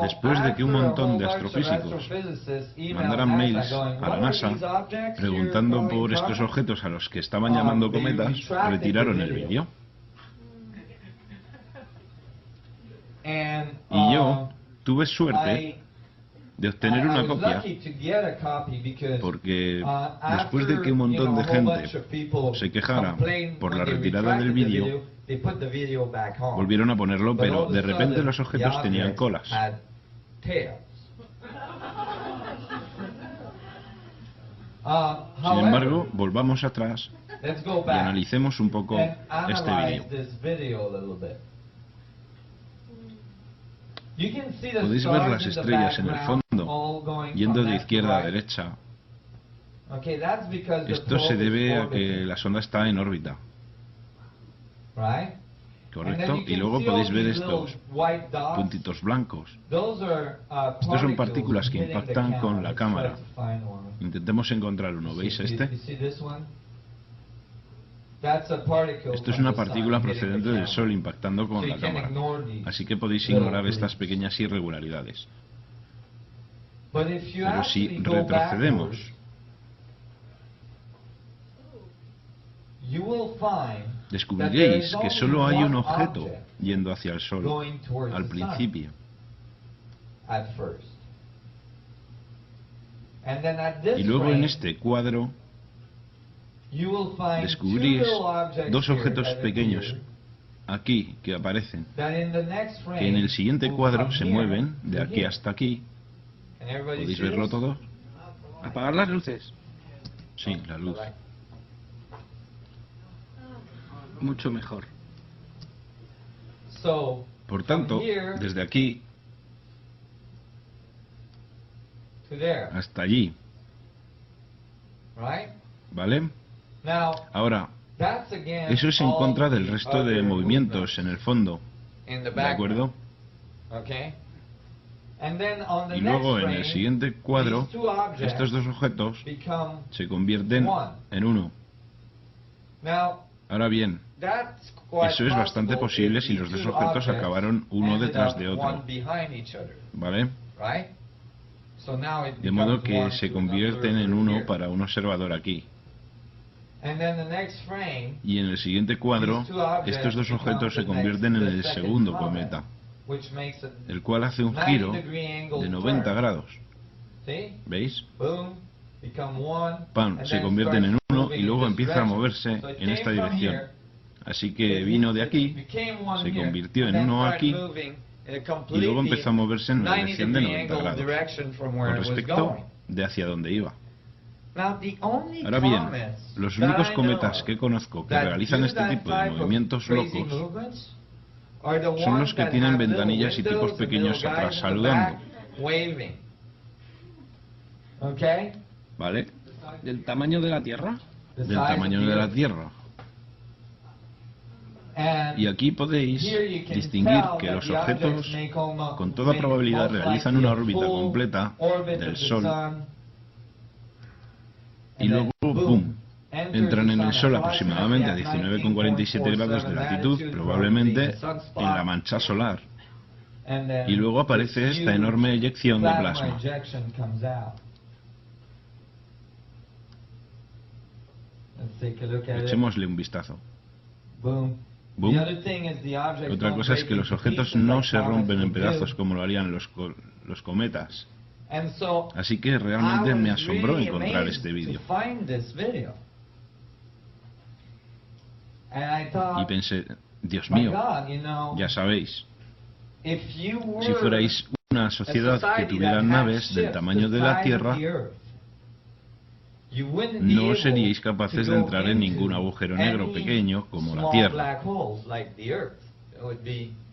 Después de que un montón de astrofísicos mandaran mails a la NASA preguntando por estos objetos a los que estaban llamando cometas, retiraron el vídeo. Y yo tuve suerte de obtener una copia, porque después de que un montón de gente se quejara por la retirada del vídeo, volvieron a ponerlo, pero de repente los objetos tenían colas. Sin embargo, volvamos atrás y analicemos un poco este vídeo. Podéis ver las estrellas en el fondo, yendo de izquierda a derecha. Esto se debe a que la sonda está en órbita. Correcto. Y luego podéis ver estos puntitos blancos. Estos son partículas que impactan con la cámara. Intentemos encontrar uno. ¿Veis este? Esto es una partícula procedente del Sol impactando con la cámara. Así que podéis ignorar estas pequeñas irregularidades. Pero si retrocedemos, descubriréis que solo hay un objeto yendo hacia el Sol al principio. Y luego en este cuadro descubrís dos objetos pequeños aquí que aparecen, que en el siguiente cuadro se mueven de aquí hasta aquí. ¿Podéis verlo todo? ¿Apagar las luces? Sí, la luz. Mucho mejor. Por tanto, desde aquí hasta allí, ¿vale? Ahora, eso es en contra del resto de movimientos en el fondo, ¿de acuerdo? Y luego en el siguiente cuadro, estos dos objetos se convierten en uno. Ahora bien, eso es bastante posible si los dos objetos acabaron uno detrás de otro, ¿vale? De modo que se convierten en uno para un observador aquí. Y en el siguiente cuadro, estos dos objetos se convierten en el segundo cometa, el cual hace un giro de 90 grados. ¿Veis? ¡Pam! Se convierten en uno y luego empieza a moverse en esta dirección. Así que vino de aquí, se convirtió en uno aquí, y luego empezó a moverse en una dirección de 90 grados, con respecto de hacia donde iba. Ahora bien, los únicos cometas que conozco que realizan este tipo de movimientos locos son los que tienen ventanillas y tipos pequeños atrás saludando. ¿Vale? ¿Del tamaño de la Tierra? Del tamaño de la Tierra. Y aquí podéis distinguir que los objetos con toda probabilidad realizan una órbita completa del Sol y luego, ¡boom!, entran en el Sol aproximadamente a 19,47 grados de latitud, probablemente en la mancha solar. Y luego aparece esta enorme eyección de plasma. Echémosle un vistazo. Boom. Otra cosa es que los objetos no se rompen en pedazos como lo harían los cometas. Así que realmente me asombró encontrar este vídeo. Y pensé, Dios mío, ya sabéis, si fuerais una sociedad que tuviera naves del tamaño de la Tierra, no seríais capaces de entrar en ningún agujero negro pequeño como la Tierra.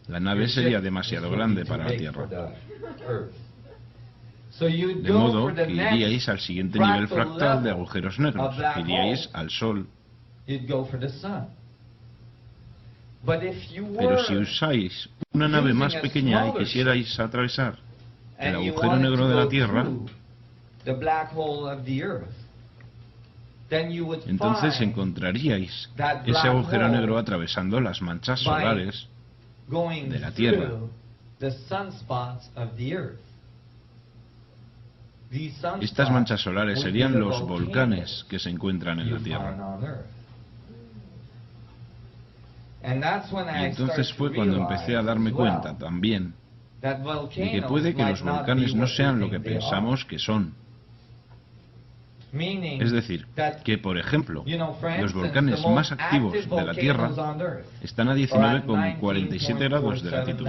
La nave sería demasiado grande para la Tierra. De modo que iríais al siguiente nivel fractal de agujeros negros, iríais al Sol. Pero si usáis una nave más pequeña y quisierais atravesar el agujero negro de la Tierra, entonces encontraríais ese agujero negro atravesando las manchas solares de la Tierra. Estas manchas solares serían los volcanes que se encuentran en la Tierra. Y entonces fue cuando empecé a darme cuenta también de que puede que los volcanes no sean lo que pensamos que son. Es decir, que por ejemplo, los volcanes más activos de la Tierra están a 19,47 grados de latitud.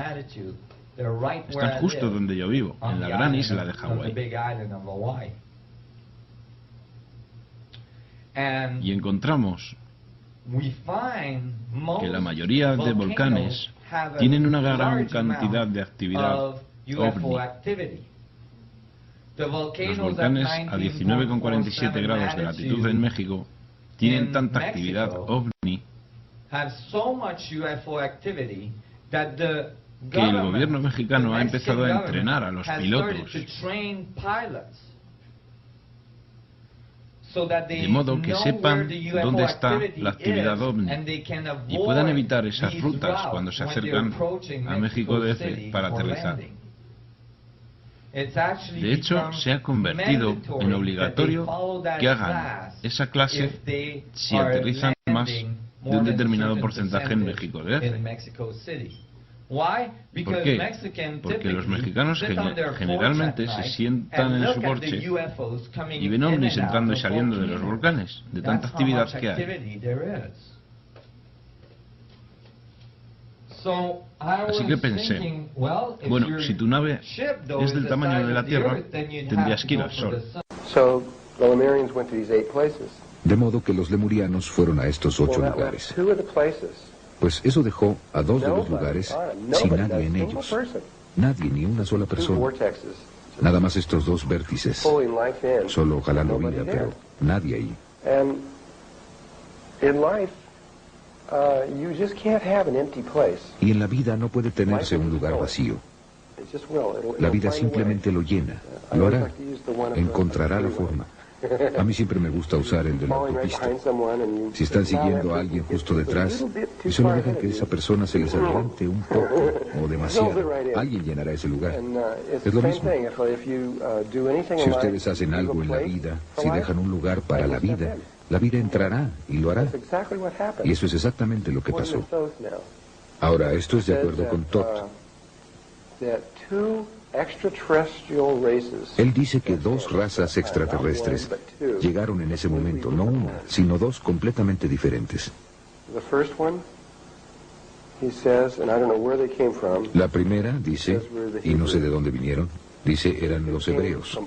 Están justo donde yo vivo, en la gran isla de Hawái. Y encontramos que la mayoría de volcanes tienen una gran cantidad de actividad ovni. Los volcanes a 19,47 grados de latitud en México tienen tanta actividad ovni que el gobierno mexicano ha empezado a entrenar a los pilotos de modo que sepan dónde está la actividad ovni y puedan evitar esas rutas cuando se acercan a México DF para aterrizar. De hecho, se ha convertido en obligatorio que hagan esa clase si aterrizan más de un determinado porcentaje en México DF. ¿Por qué? Porque los mexicanos generalmente se sientan en su porche y ven ovnis entrando y saliendo de los volcanes, de tanta actividad que hay. Así que pensé, bueno, si tu nave es del tamaño de la Tierra, tendrías que ir al Sol. De modo que los lemurianos fueron a estos 8 lugares. Pues eso dejó a 2 de los lugares sin nadie en ellos. Nadie, ni una sola persona. Nada más estos 2 vértices. Solo jalando vida, pero nadie ahí. Y en la vida no puede tenerse un lugar vacío. La vida simplemente lo llena, lo hará, encontrará la forma. A mí siempre me gusta usar el de la autopista. Si están siguiendo a alguien justo detrás y solo dejan que esa persona se les adelante un poco o demasiado, alguien llenará ese lugar. Es lo mismo. Si ustedes hacen algo en la vida, si dejan un lugar para la vida entrará y lo hará. Y eso es exactamente lo que pasó. Ahora, esto es de acuerdo con Todd. Él dice que 2 razas extraterrestres llegaron en ese momento, no una, sino 2 completamente diferentes. La primera, dice, y no sé de dónde vinieron, dice eran los hebreos.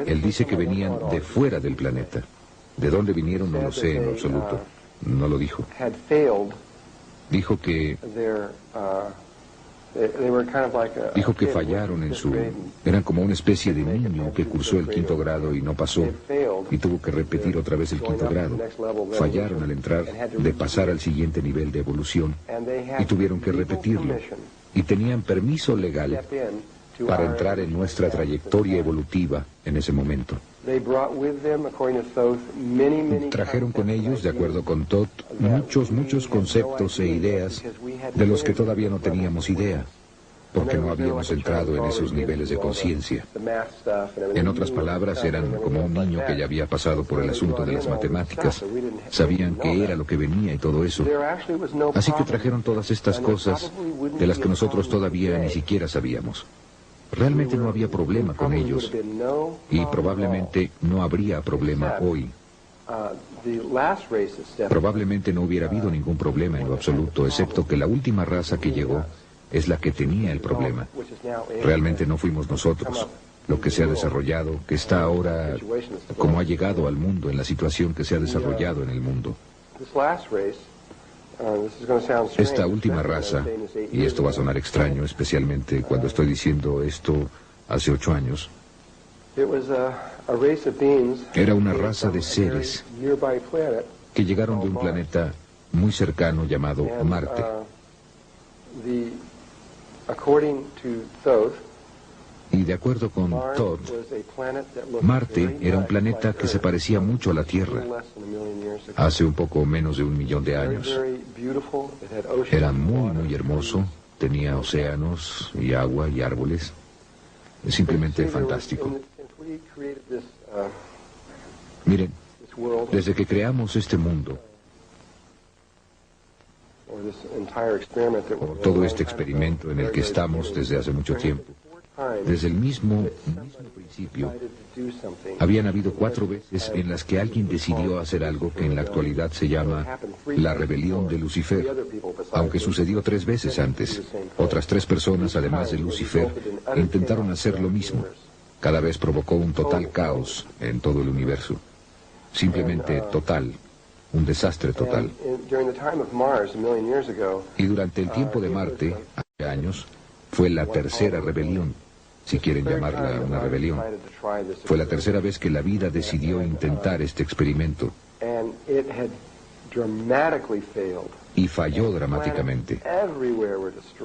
Él dice que venían de fuera del planeta. De dónde vinieron no lo sé en absoluto. No lo dijo. Dijo que fallaron en su... Eran como una especie de niño que cursó el 5º grado y no pasó, y tuvo que repetir otra vez el 5º grado. Fallaron al entrar de pasar al siguiente nivel de evolución, y tuvieron que repetirlo. Y tenían permiso legal para entrar en nuestra trayectoria evolutiva en ese momento. Trajeron con ellos, de acuerdo con Todd, muchos conceptos e ideas de los que todavía no teníamos idea, porque no habíamos entrado en esos niveles de conciencia. En otras palabras, eran como un niño que ya había pasado por el asunto de las matemáticas. Sabían qué era lo que venía y todo eso. Así que trajeron todas estas cosas de las que nosotros todavía ni siquiera sabíamos. Realmente no había problema con ellos, y probablemente no habría problema hoy. Probablemente no hubiera habido ningún problema en lo absoluto, excepto que la última raza que llegó es la que tenía el problema. Realmente no fuimos nosotros. Lo que se ha desarrollado, que está ahora como ha llegado al mundo, en la situación que se ha desarrollado en el mundo. Esta última raza, y esto va a sonar extraño, especialmente cuando estoy diciendo esto hace 8 años, era una raza de seres que llegaron de un planeta muy cercano llamado Marte. Y de acuerdo con Todd, Marte era un planeta que se parecía mucho a la Tierra hace un poco menos de 1 millón de años. Era muy hermoso, tenía océanos y agua y árboles. Es simplemente fantástico. Miren, desde que creamos este mundo, o todo este experimento en el que estamos desde hace mucho tiempo, desde el mismo principio, habían habido 4 veces en las que alguien decidió hacer algo que en la actualidad se llama la rebelión de Lucifer, aunque sucedió 3 veces antes. Otras 3 personas, además de Lucifer, intentaron hacer lo mismo. Cada vez provocó un total caos en todo el universo. Simplemente total. Un desastre total. Y durante el tiempo de Marte, hace años, fue la tercera rebelión, si quieren llamarla una rebelión. Fue la tercera vez que la vida decidió intentar este experimento. Y falló dramáticamente.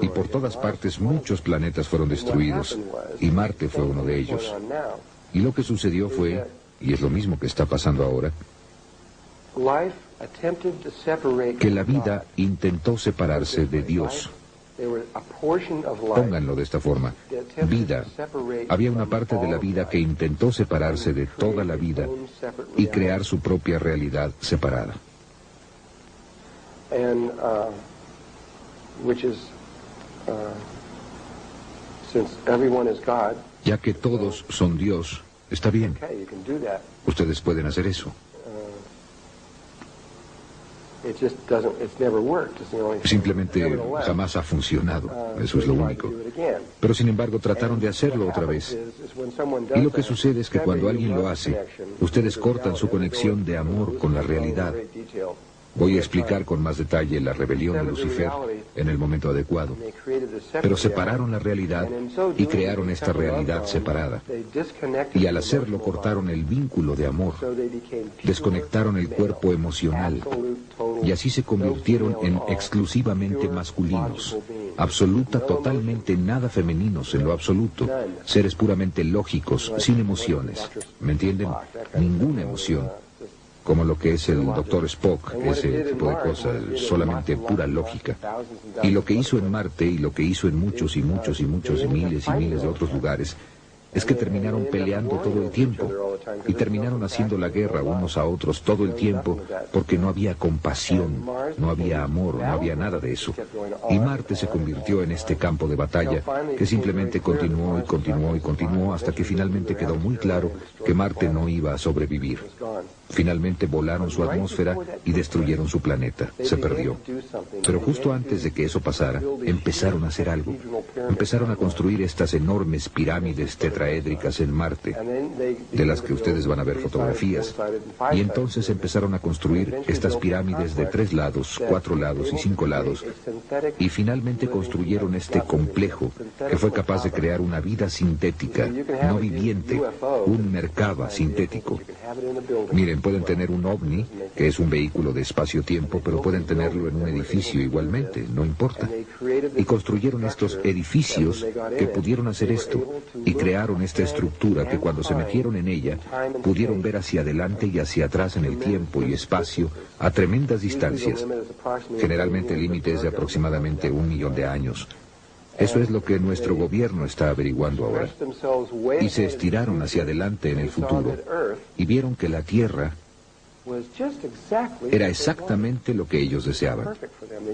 Y por todas partes muchos planetas fueron destruidos, y Marte fue uno de ellos. Y lo que sucedió fue, y es lo mismo que está pasando ahora, que la vida intentó separarse de Dios. Pónganlo de esta forma. Vida. Había una parte de la vida que intentó separarse de toda la vida y crear su propia realidad separada. Ya que todos son Dios, está bien. Ustedes pueden hacer eso. Simplemente jamás ha funcionado, eso es lo único. Pero sin embargo trataron de hacerlo otra vez. Y lo que sucede es que cuando alguien lo hace, ustedes cortan su conexión de amor con la realidad. Voy a explicar con más detalle la rebelión de Lucifer en el momento adecuado. Pero separaron la realidad y crearon esta realidad separada. Y al hacerlo cortaron el vínculo de amor, desconectaron el cuerpo emocional, y así se convirtieron en exclusivamente masculinos, absoluta, totalmente nada femeninos en lo absoluto, seres puramente lógicos, sin emociones. ¿Me entienden? Ninguna emoción. Como lo que es el Dr. Spock, ese tipo de cosas, solamente pura lógica. Y lo que hizo en Marte, y lo que hizo en muchos y muchos y muchos y miles de otros lugares, es que terminaron peleando todo el tiempo, y terminaron haciendo la guerra unos a otros todo el tiempo, porque no había compasión, no había amor, no había nada de eso. Y Marte se convirtió en este campo de batalla que simplemente continuó y continuó y continuó hasta que finalmente quedó muy claro que Marte no iba a sobrevivir. Finalmente volaron su atmósfera y destruyeron su planeta. Se perdió. Pero justo antes de que eso pasara, empezaron a hacer algo. Empezaron a construir estas enormes pirámides tetraédricas en Marte, de las que ustedes van a ver fotografías. Y entonces empezaron a construir estas pirámides de 3 lados, 4 lados y 5 lados. Y finalmente construyeron este complejo que fue capaz de crear una vida sintética, no viviente, un Merkaba sintético. Miren, pueden tener un ovni, que es un vehículo de espacio-tiempo, pero pueden tenerlo en un edificio igualmente, no importa. Y construyeron estos edificios que pudieron hacer esto, y crearon esta estructura que cuando se metieron en ella, pudieron ver hacia adelante y hacia atrás en el tiempo y espacio a tremendas distancias, generalmente límites de aproximadamente 1 millón de años. Eso es lo que nuestro gobierno está averiguando ahora. Y se estiraron hacia adelante en el futuro y vieron que la Tierra era exactamente lo que ellos deseaban.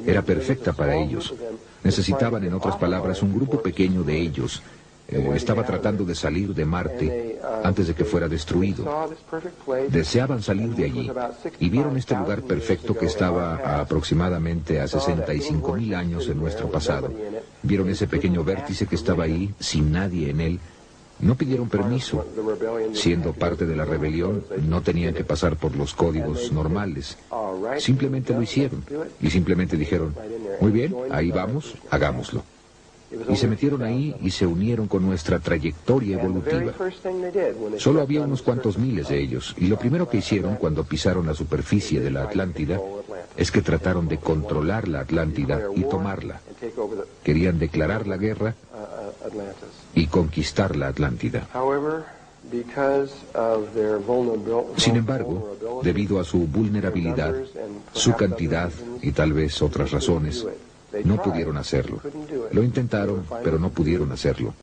Era perfecta para ellos. Necesitaban, en otras palabras, un grupo pequeño de ellos. Estaba tratando de salir de Marte antes de que fuera destruido. Deseaban salir de allí y vieron este lugar perfecto que estaba a aproximadamente a 65.000 años en nuestro pasado. Vieron ese pequeño vértice que estaba ahí, sin nadie en él. No pidieron permiso. Siendo parte de la rebelión, no tenían que pasar por los códigos normales. Simplemente lo hicieron y simplemente dijeron, muy bien, ahí vamos, hagámoslo. Y se metieron ahí y se unieron con nuestra trayectoria evolutiva. Solo había unos cuantos miles de ellos, y lo primero que hicieron cuando pisaron la superficie de la Atlántida es que trataron de controlar la Atlántida y tomarla. Querían declarar la guerra y conquistar la Atlántida. Sin embargo, debido a su vulnerabilidad, su cantidad y tal vez otras razones, No pudieron hacerlo. Lo intentaron, pero no pudieron hacerlo.